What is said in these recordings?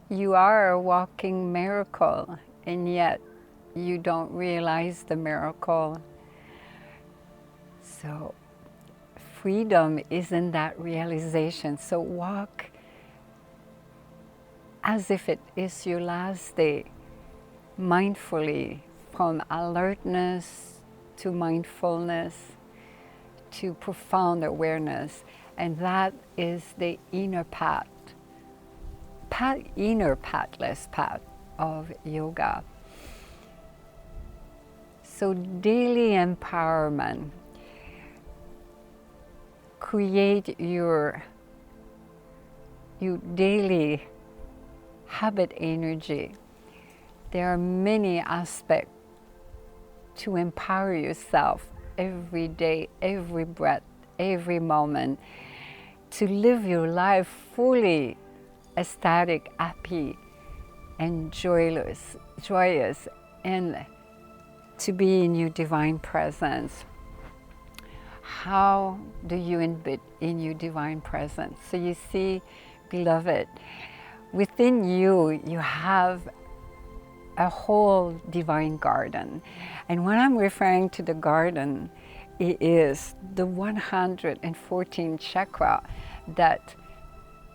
You are a walking miracle, and yet you don't realize the miracle. So freedom is in that realization. So walk as if it is your last day, mindfully, from alertness to mindfulness to profound awareness. And that is the inner path, inner pathless path of yoga. So daily empowerment. Create your daily habit energy. There are many aspects to empower yourself every day, every breath, every moment, to live your life fully ecstatic, happy, and joyous, and to be in your divine presence. How do you embed in your divine presence? So you see, beloved, within you, you have a whole divine garden. And when I'm referring to the garden, it is the 114 chakra that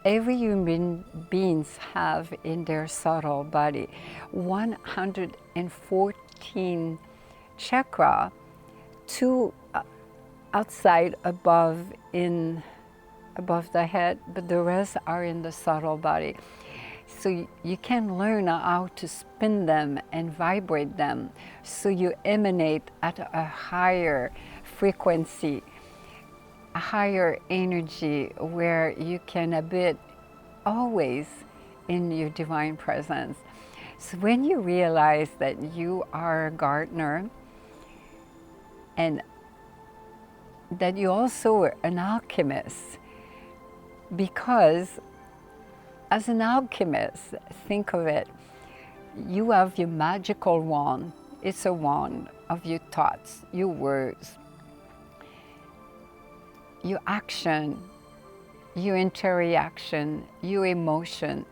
every human beings have in their subtle body. 114 chakra, two outside above the head, but the rest are in the subtle body. So you can learn how to spin them and vibrate them, so you emanate at a higher frequency, a higher energy, where you can abide always in your divine presence. So when you realize that you are a gardener and that you're also an alchemist, because as an alchemist, think of it, you have your magical wand. It's a wand of your thoughts, your words, your action, your interaction, your emotion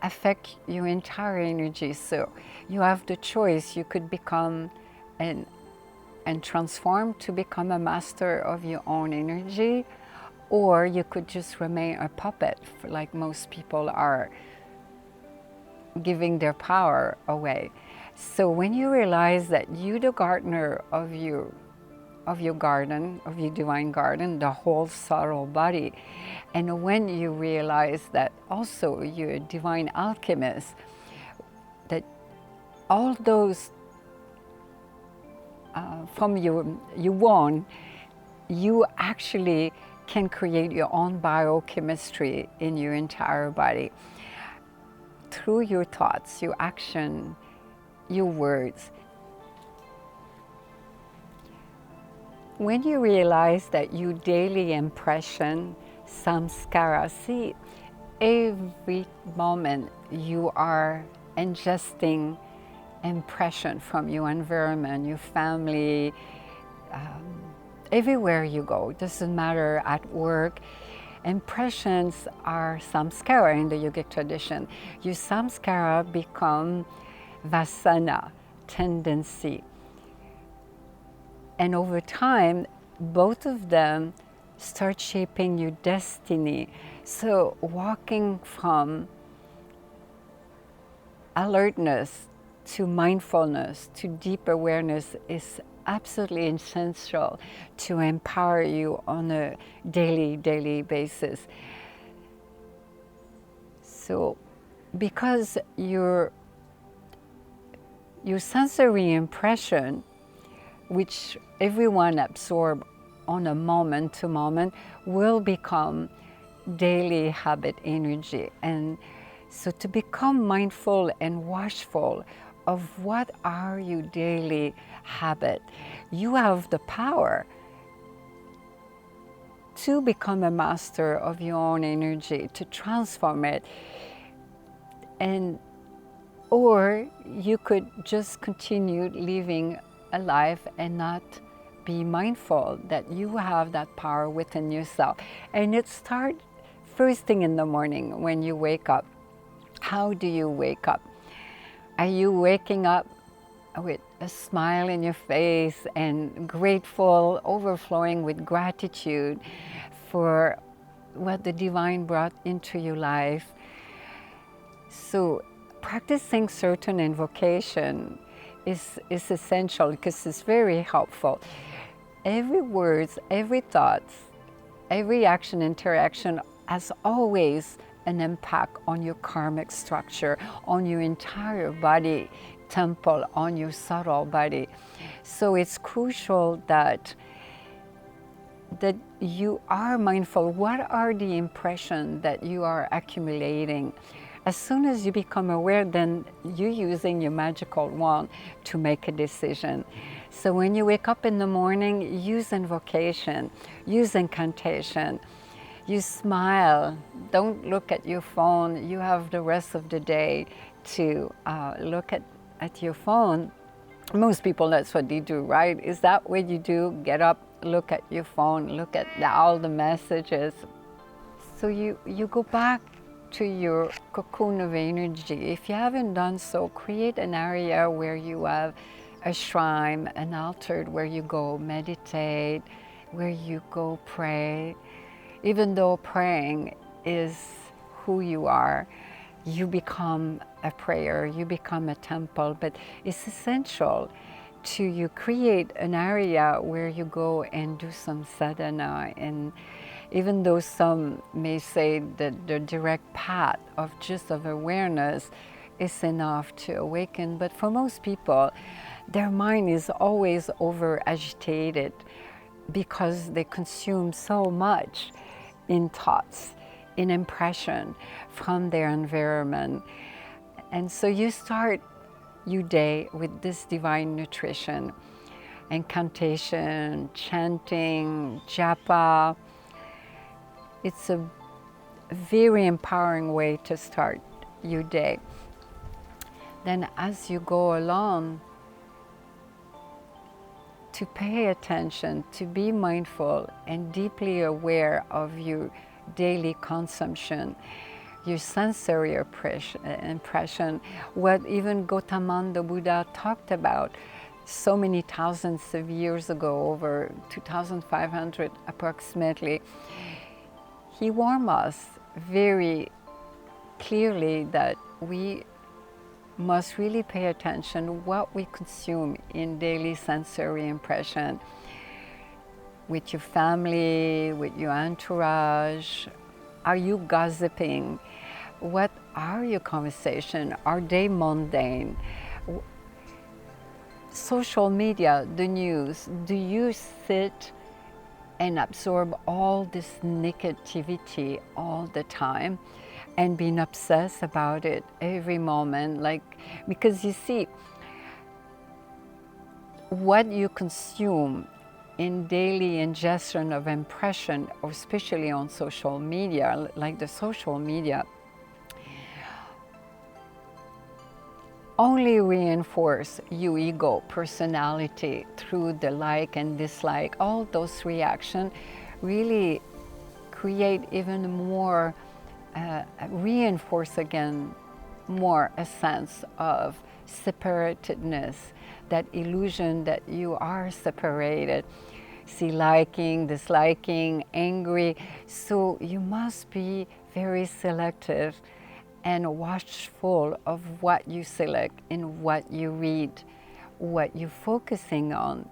affect your entire energy. So you have the choice. You could become and transform to become a master of your own energy, or you could just remain a puppet, like most people are, giving their power away. So when you realize that you're the gardener of your garden, of your divine garden, the whole subtle body, and when you realize that also you're a divine alchemist, that all those from your wand, you actually can create your own biochemistry in your entire body through your thoughts, your action, your words. When you realize that your daily impression, samskara, see, every moment you are ingesting impression from your environment, your family, everywhere you go, doesn't matter, at work. Impressions are samskara in the yogic tradition. Your samskara become vasana, tendency. And over time, both of them start shaping your destiny. So walking from alertness to mindfulness to deep awareness is absolutely essential to empower you on a daily basis. So because your sensory impression, which everyone absorbs on a moment to moment, will become daily habit energy. And so to become mindful and watchful of what are your daily habit, you have the power to become a master of your own energy, to transform it. And or you could just continue living a life and not be mindful that you have that power within yourself. And it starts first thing in the morning when you wake up. How do you wake up? Are you waking up with a smile in your face and grateful, overflowing with gratitude for what the divine brought into your life? So practicing certain invocation is essential because it's very helpful. Every word, every thought, every action, interaction has always an impact on your karmic structure, on your entire body temple, on your subtle body. So it's crucial that you are mindful. What are the impressions that you are accumulating? As soon as you become aware, then you're using your magical wand to make a decision. So when you wake up in the morning, use invocation, use incantation. You smile, don't look at your phone. You have the rest of the day to look at your phone. Most people, that's what they do, right? Is that what you do? Get up, look at your phone, look at all the messages. So you go back to your cocoon of energy. If you haven't done so, create an area where you have a shrine, an altar where you go meditate, where you go pray. Even though praying is who you are, you become a prayer, you become a temple, but it's essential to you create an area where you go and do some sadhana. And even though some may say that the direct path of just of awareness is enough to awaken, but for most people, their mind is always over agitated because they consume so much in thoughts, in impression from their environment. And so you start your day with this divine nutrition, incantation, chanting, japa. It's a very empowering way to start your day. Then as you go along, to pay attention, to be mindful and deeply aware of your daily consumption, your sensory impression, what even Gautama the Buddha talked about so many thousands of years ago, over 2,500 approximately. He warned us very clearly that we must really pay attention what we consume in daily sensory impression with your family, with your entourage. Are you gossiping? What are your conversations? Are they mundane? Social media, the news, do you sit and absorb all this negativity all the time and being obsessed about it every moment? Because you see, what you consume in daily ingestion of impression, or especially on social media, like the social media, only reinforce your ego, personality through the like and dislike. All those reactions really create even more, reinforce again more a sense of separatedness, that illusion that you are separated. See, liking, disliking, angry. So you must be very selective and watchful of what you select and what you read, what you're focusing on,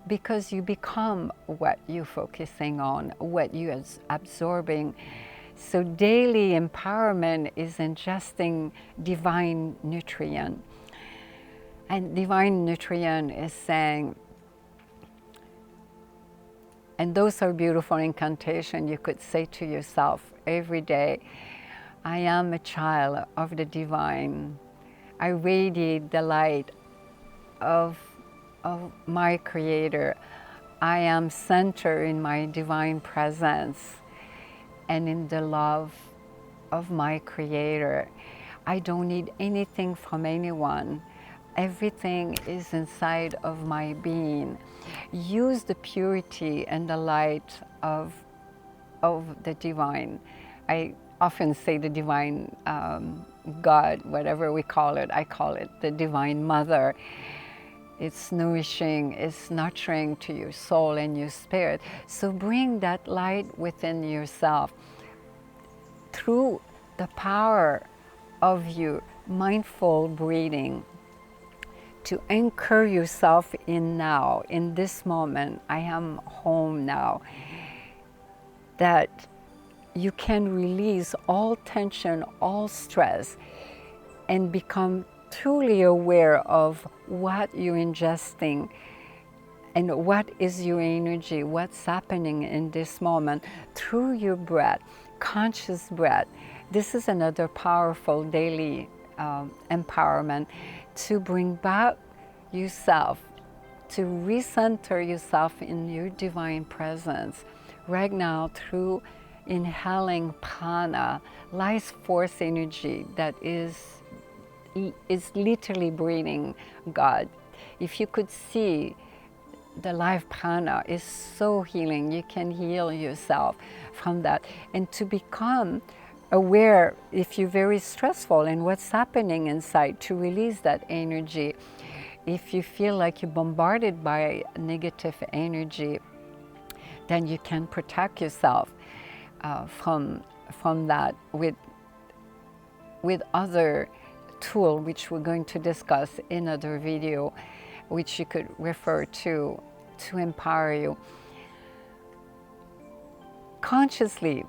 because you become what you're focusing on, what you're absorbing. So daily empowerment is ingesting divine nutrient. And divine nutrient is saying, and those are beautiful incantations you could say to yourself every day. I am a child of the divine. I radiate the light of my Creator. I am centered in my divine presence and in the love of my Creator. I don't need anything from anyone. Everything is inside of my being. Use the purity and the light of the divine. I often say the divine God, whatever we call it. I call it the divine mother. It's nourishing, it's nurturing to your soul and your spirit. So bring that light within yourself through the power of your mindful breathing to anchor yourself in now, in this moment. I am home now. That you can release all tension, all stress, and become truly aware of what you're ingesting and what is your energy, what's happening in this moment through your breath, conscious breath. This is another powerful daily empowerment to bring back yourself, to recenter yourself in your divine presence right now through inhaling prana, life force energy that is literally breathing God. If you could see the life prana is so healing, you can heal yourself from that. And to become aware if you're very stressful and what's happening inside, to release that energy. If you feel like you're bombarded by negative energy, then you can protect yourself from that with other tool, which we're going to discuss in another video, which you could refer to empower you. Consciously,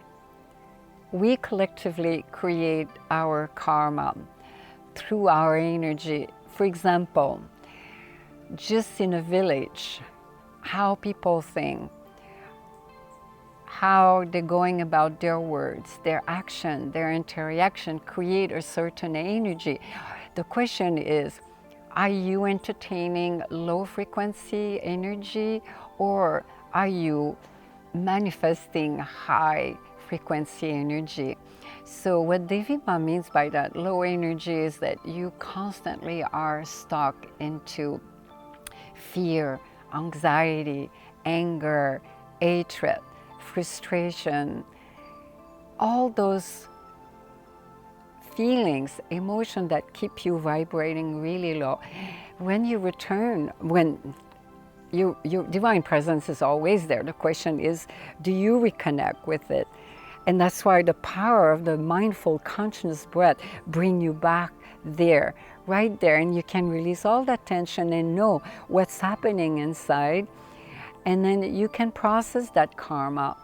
we collectively create our karma through our energy. For example, just in a village, how people think, how they're going about their words, their action, their interaction create a certain energy. The question is, are you entertaining low frequency energy, or are you manifesting high frequency energy? So what Devi Ma means by that low energy is that you constantly are stuck into fear, anxiety, anger, hatred, frustration, all those feelings, emotions that keep you vibrating really low. When you return, when your divine presence is always there, the question is, do you reconnect with it? And that's why the power of the mindful conscious breath bring you back there, right there, and you can release all that tension and know what's happening inside. And then you can process that karma.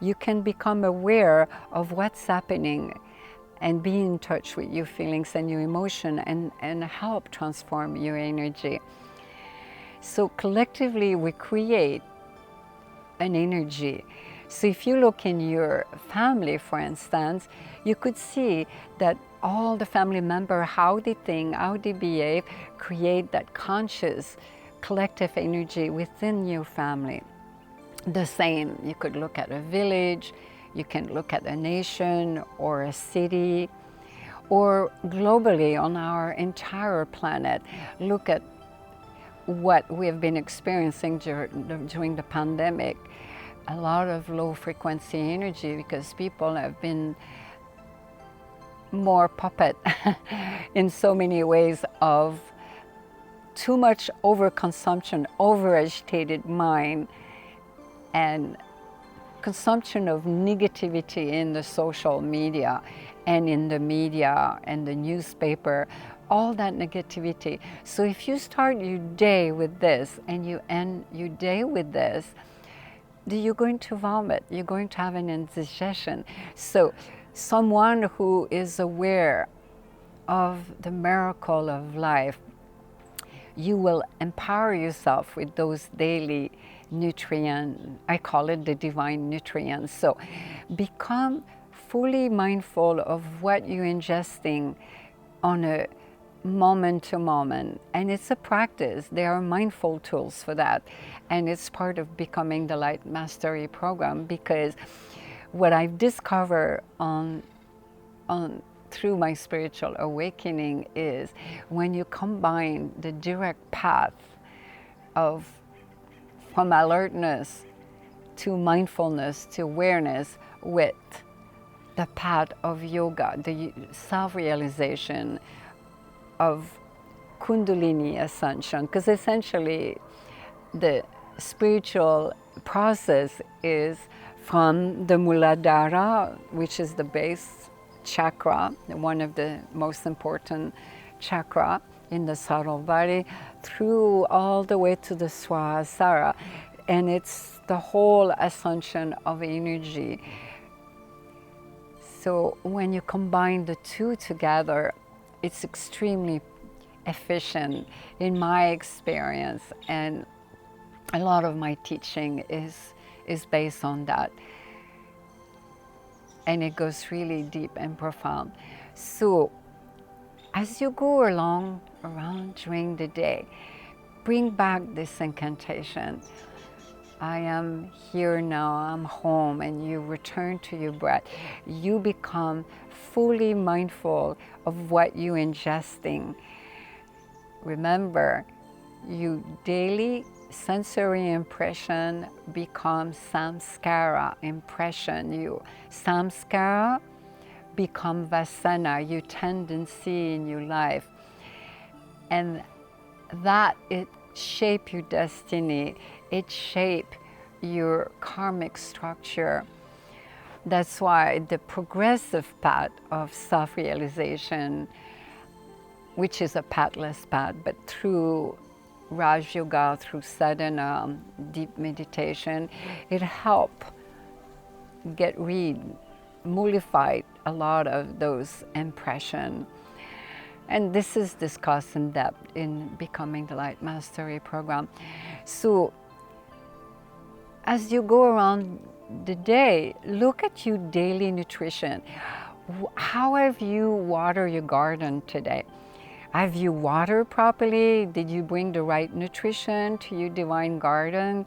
You can become aware of what's happening and be in touch with your feelings and your emotion, and help transform your energy. So collectively we create an energy. So if you look in your family, for instance, you could see that all the family members, how they think, how they behave, create that conscious collective energy within your family. The same, you could look at a village, you can look at a nation or a city, or globally on our entire planet. Look at what we have been experiencing during the pandemic. A lot of low frequency energy because people have been more puppet in so many ways of too much overconsumption, over-agitated mind, and consumption of negativity in the social media and in the media and the newspaper, all that negativity. So if you start your day with this and you end your day with this, you're going to vomit, you're going to have an indigestion. So someone who is aware of the miracle of life, you will empower yourself with those daily nutrients. I call it the divine nutrients. So become fully mindful of what you're ingesting on a moment to moment. And it's a practice. There are mindful tools for that. And it's part of becoming the Light Mastery program, because what I've discovered through my spiritual awakening is when you combine the direct path from alertness to mindfulness to awareness with the path of yoga, the self-realization of Kundalini ascension, because essentially the spiritual process is from the Muladhara, which is the base chakra, one of the most important chakra in the subtle body, through all the way to the Sahasrara. And it's the whole ascension of energy. So when you combine the two together, it's extremely efficient in my experience, and a lot of my teaching is based on that. And it goes really deep and profound. So as you go around during the day, bring back this incantation. I am here now, I'm home, and you return to your breath. You become fully mindful of what you're ingesting. Remember, your daily sensory impression becomes samskara, impression. You samskara become vasana, your tendency in your life. And that it shape your destiny, it shape your karmic structure. That's why the progressive path of self-realization, which is a pathless path, but through Raj Yoga, through sadhana, deep meditation, it helps mollified a lot of those impressions. And this is discussed in depth in Becoming the Light Mastery program. So as you go around the day, look at your daily nutrition. How have you watered your garden today? Have you watered properly? Did you bring the right nutrition to your divine garden?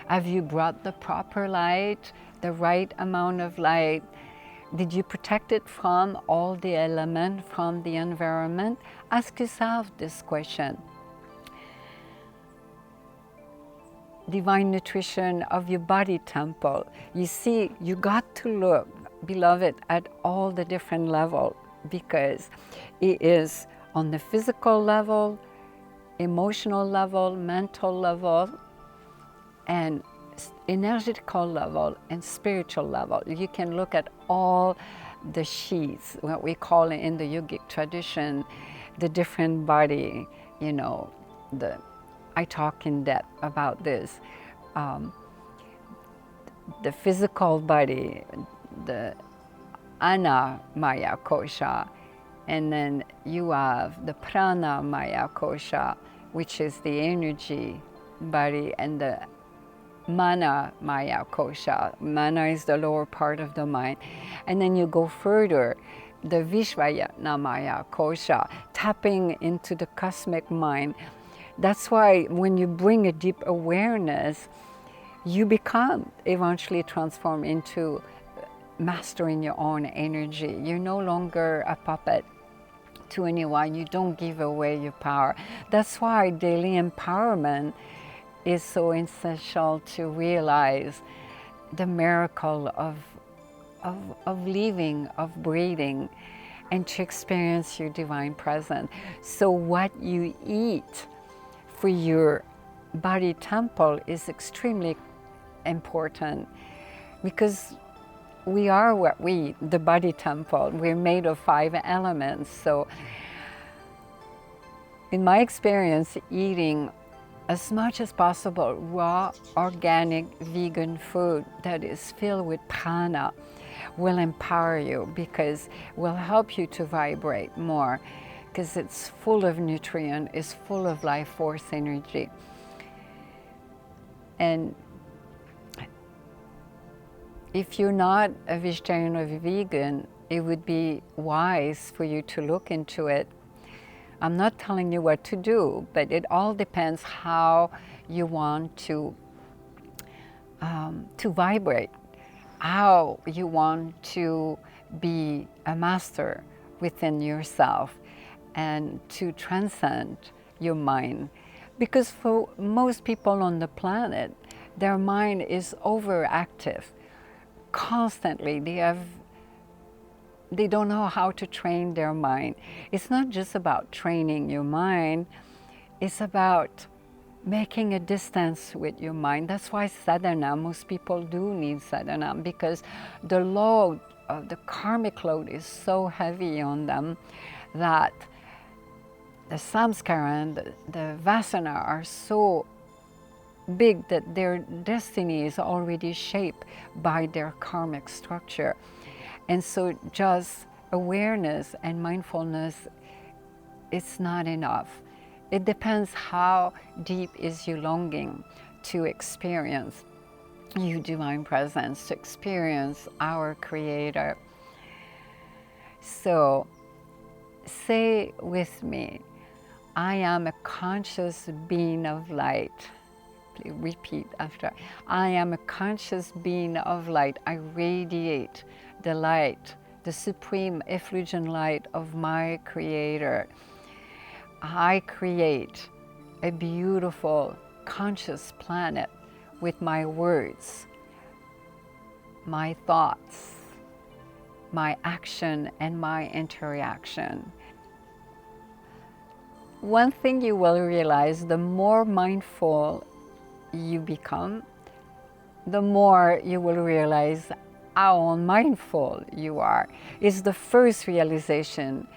Have you brought the proper light, the right amount of light? Did you protect it from all the elements, from the environment? Ask yourself this question. Divine nutrition of your body temple. You see, you got to look, beloved, at all the different levels, because it is on the physical level, emotional level, mental level, and energetical level and spiritual level. You can look at all the sheets, what we call in the yogic tradition, the different body, you know, I talk in depth about this. The physical body, the Ana Maya Kosha, and then you have the Prana Maya Kosha, which is the energy body, and the Mana Maya Kosha. Mana is the lower part of the mind. And then you go further, the Vishvayatna Maya Kosha, tapping into the cosmic mind. That's why when you bring a deep awareness, you become eventually transformed into mastering your own energy. You're no longer a puppet to anyone. You don't give away your power. That's why daily empowerment is so essential to realize the miracle of living, of breathing, and to experience your divine presence. So what you eat for your body temple is extremely important, because we are what we eat, the body temple. We're made of 5 elements. So in my experience, eating as much as possible raw, organic, vegan food that is filled with prana will empower you, because will help you to vibrate more, because it's full of nutrient, it's full of life force energy. And if you're not a vegetarian or a vegan, it would be wise for you to look into it. I'm not telling you what to do, but it all depends how you want to vibrate, how you want to be a master within yourself and to transcend your mind. Because for most people on the planet, their mind is overactive. Constantly, they have they don't know how to train their mind. It's not just about training your mind, it's about making a distance with your mind. That's why sadhana, most people do need sadhana, because the load, the karmic load is so heavy on them that the samskara and the vasana are so big that their destiny is already shaped by their karmic structure. And so just awareness and mindfulness, it's not enough. It depends how deep is your longing to experience your divine presence, to experience our Creator. So say with me, I am a conscious being of light. Please repeat after. I am a conscious being of light. I radiate the light, the supreme effulgent light of my Creator. I create a beautiful, conscious planet with my words, my thoughts, my action, and my interaction. One thing you will realize, the more mindful you become, the more you will realize how unmindful you are. It's the first realization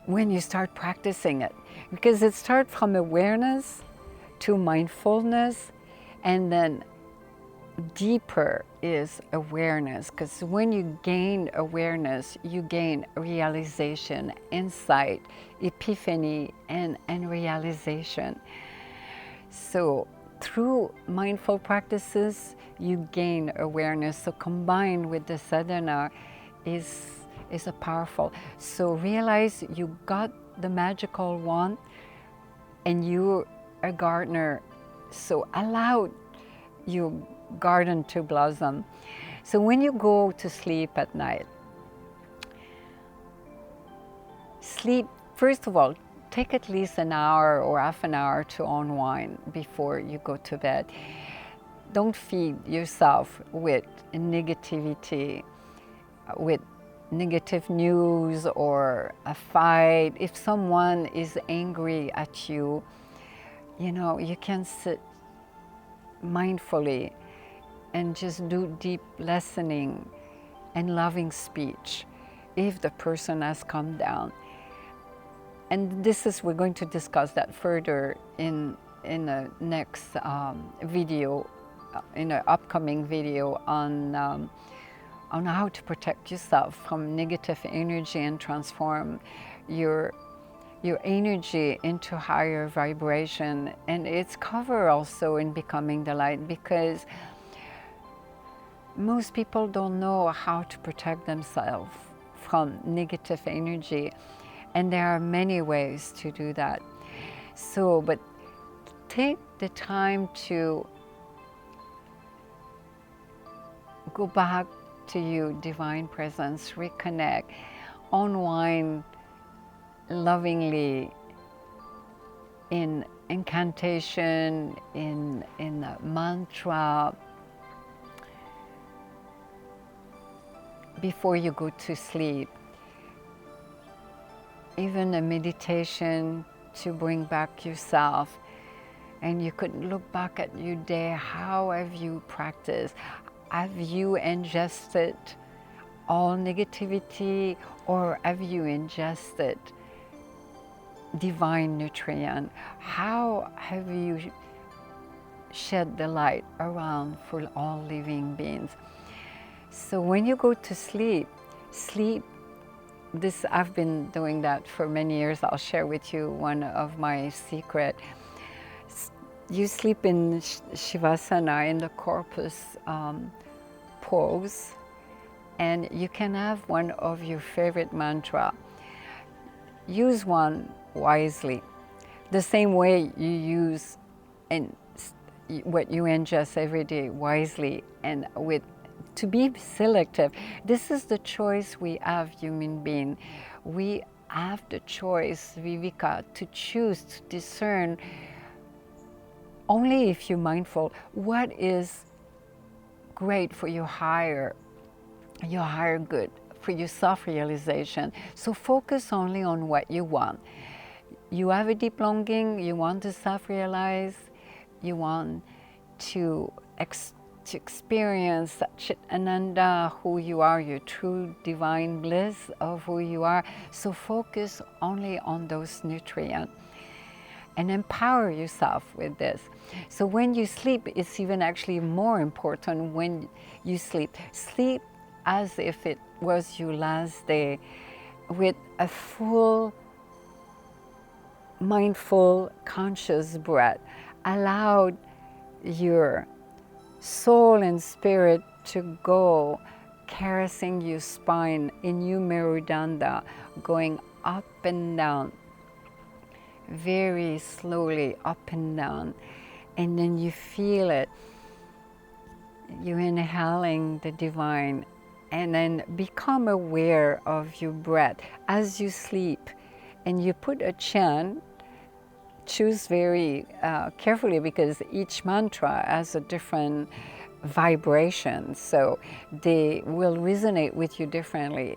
when you start practicing it, because it starts from awareness to mindfulness, and then deeper is awareness, because when you gain awareness, you gain realization, insight, epiphany, and realization. So through mindful practices, you gain awareness. So combined with the sadhana is a powerful. So realize you got the magical wand and you're a gardener. So allow your garden to blossom. So when you go to sleep at night, sleep, first of all, take at least an hour or half an hour to unwind before you go to bed. Don't feed yourself with negativity, with negative news or a fight. If someone is angry at you, you know, you can sit mindfully and just do deep listening and loving speech if the person has calmed down. And this is, we're going to discuss that further in the next video, in an upcoming video on how to protect yourself from negative energy and transform your energy into higher vibration. And it's covered also in Becoming the Light, because most people don't know how to protect themselves from negative energy. And there are many ways to do that. So, but take the time to go back to your divine presence, reconnect, unwind lovingly in incantation, in a mantra, before you go to sleep. Even a meditation to bring back yourself, and you could look back at your day. How have you practiced? Have you ingested all negativity, or have you ingested divine nutrient? How have you shed the light around for all living beings? So when you go to sleep, this, I've been doing that for many years. I'll share with you one of my secrets. You sleep in Shavasana, in the corpus pose, and you can have one of your favorite mantra. Use one wisely, the same way you use and what you ingest every day wisely, and with to be selective. This is the choice we have, human being. We have the choice, Viveka, to choose, to discern, only if you're mindful, what is great for your higher good, for your self-realization. So focus only on what you want. You have a deep longing, you want to self-realize, you want to experience Chit Ananda, who you are, your true divine bliss of who you are. So focus only on those nutrients and empower yourself with this. So when you sleep, it's even actually more important when you sleep. Sleep as if it was your last day, with a full, mindful, conscious breath. Allow your soul and spirit to go, caressing your spine in your Merudanda, going up and down, very slowly up and down. And then you feel it. You're inhaling the divine, and then become aware of your breath as you sleep. And you put a chant, choose very carefully, because each mantra has a different vibration, so they will resonate with you differently.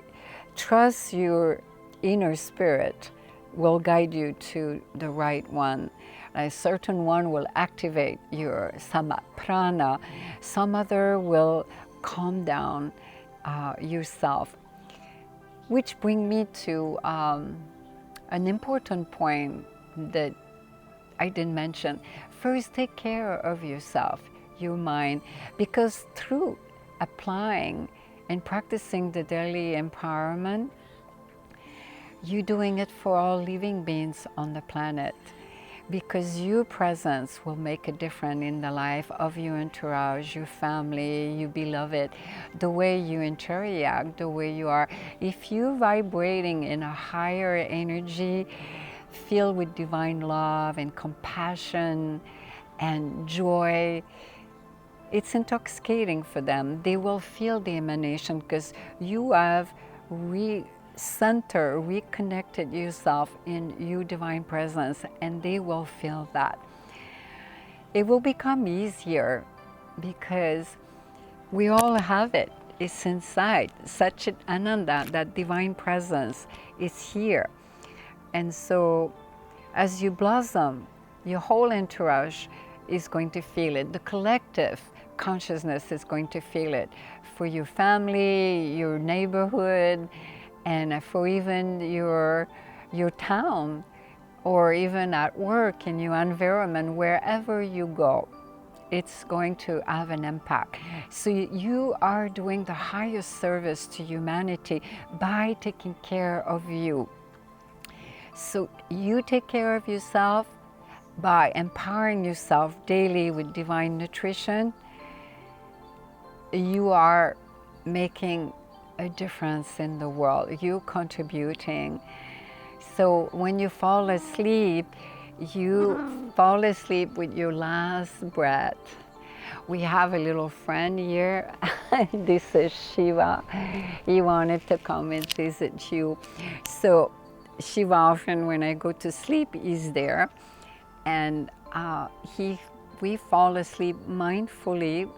Trust your inner spirit will guide you to the right one. A certain one will activate your samaprana, some other will calm down yourself. Which brings me to an important point that I didn't mention. First, take care of yourself, your mind, because through applying and practicing the daily empowerment, you're doing it for all living beings on the planet, because your presence will make a difference in the life of your entourage, your family, your beloved, the way you interact, the way you are. If you're vibrating in a higher energy, filled with divine love and compassion and joy, it's intoxicating for them. They will feel the emanation, because you have reconnected yourself in your divine presence, and they will feel that. It will become easier because we all have it. It's inside. Chit Ananda, that divine presence, is here. And so as you blossom, your whole entourage is going to feel it. The collective consciousness is going to feel it, for your family, your neighborhood, and for even your town, or even at work, in your environment, wherever you go. It's going to have an impact. So you are doing the highest service to humanity by taking care of you. So you take care of yourself by empowering yourself daily with divine nutrition. You are making a difference in the world. You're contributing. So when you fall asleep with your last breath. We have a little friend here. This is Shiva. He wanted to come and visit you. So Shiva, often when I go to sleep, is there, and we fall asleep mindfully,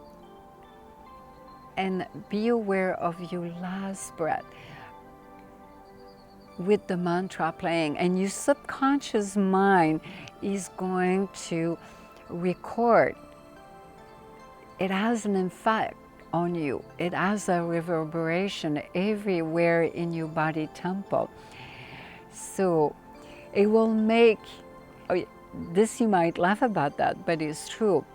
and be aware of your last breath with the mantra playing, and your subconscious mind is going to record. It has an effect on you. It has a reverberation everywhere in your body temple. So it will make, this you might laugh about that, but it's true.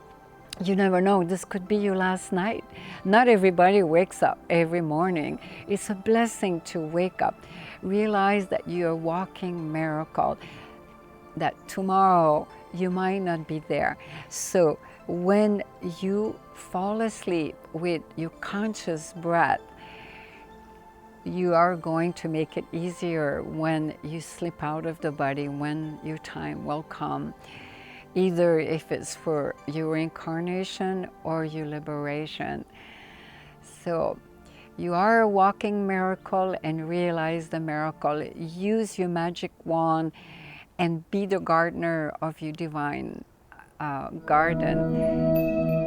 You never know, this could be your last night. Not everybody wakes up every morning. It's a blessing to wake up. Realize that you're a walking miracle, that tomorrow you might not be there. So when you fall asleep with your conscious breath, you are going to make it easier when you slip out of the body, when your time will come. Either if it's for your reincarnation or your liberation. So you are a walking miracle, and realize the miracle. Use your magic wand and be the gardener of your divine garden.